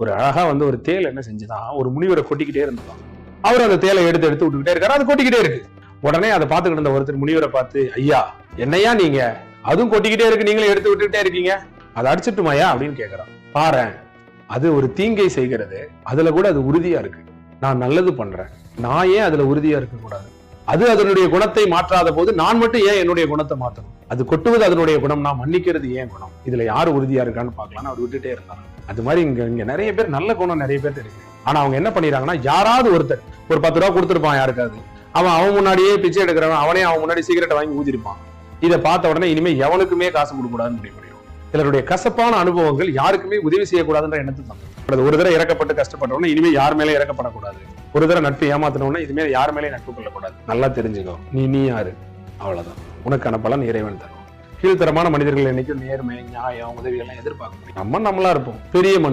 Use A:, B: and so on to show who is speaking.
A: ஒரு அழகா வந்து ஒரு தேல் என்ன செஞ்சுதான் ஒரு முனிவரை கொட்டிக்கிட்டே இருந்தான். அவர் அந்த தேலை எடுத்து எடுத்து விட்டுக்கிட்டே இருக்காரு, அது கொட்டிக்கிட்டே இருக்கு. உடனே அதை பார்த்துக்கிட்டு இருந்த ஒருத்தர் முனிவரை பார்த்து, ஐயா என்னையா நீங்க அதுவும் கொட்டிக்கிட்டே இருக்கு, நீங்களும் எடுத்து விட்டுக்கிட்டே இருக்கீங்க, அதை அடிச்சுட்டுமாயா அப்படின்னு கேட்கிறான். பாரு, அது ஒரு தீங்கை செய்கிறது, அதுல கூட அது உறுதியா இருக்கு. நான் நல்லது பண்றேன், நான் ஏன் அதுல உறுதியா இருக்க கூடாது? அது அதனுடைய குணத்தை மாற்றாத போது நான் மட்டும் ஏன் என்னுடைய குணத்தை மாற்றணும்? அது கொட்டுவது அதனுடைய குணம், நான் மன்னிக்கிறது ஏன் குணம்? இதுல யாரு உறுதியா இருக்கான்னு பாக்கலாம்னு அவர் விட்டுட்டே இருந்தாங்க. அது மாதிரி இங்க நிறைய பேர் நல்ல குணம் நிறைய பேர் இருக்கு. ஆனா அவங்க என்ன பண்ணிடுறாங்கன்னா, யாராவது ஒருத்தர் ஒரு 10 ரூபா கொடுத்துருப்பான் யாருக்காவது, அவன் முன்னாடியே பிச்சை எடுக்கிறவன், அவனே அவன் முன்னாடி சிகரெட்டை வாங்கி ஊதிருப்பான். இதை பார்த்த உடனே இனிமே எவனுக்குமே காசு கொடுக்க கூடாதுன்னு முடிவு பண்ணிடும். சிலருடைய கசப்பான அனுபவங்கள் யாருக்குமே உதவி செய்யக்கூடாதுன்ற எண்ணத்தை தான். ஒரு தடவை இறக்கப்பட்டு கஷ்டப்பட்டவொடனே இனிமே யார் மேலே இறக்கப்படக்கூடாது. ஒரு தடவை நட்பு ஏமாத்தினோன்னா இதுமே யார் மேலே நட்பு கொள்ளக்கூடாது. நல்லா தெரிஞ்சுக்கோ, நீ யாரு, அவ்வளவுதான். உனக்கான பலன் இறைவன் தரும். கீழ்த்தரமான மனிதர்கள் என்னைக்கும் நேர்மை, நியாயம், உதவி எல்லாம் எதிர்பார்க்க முடியும். நம்மளா இருப்போம் பெரிய மனுஷன்.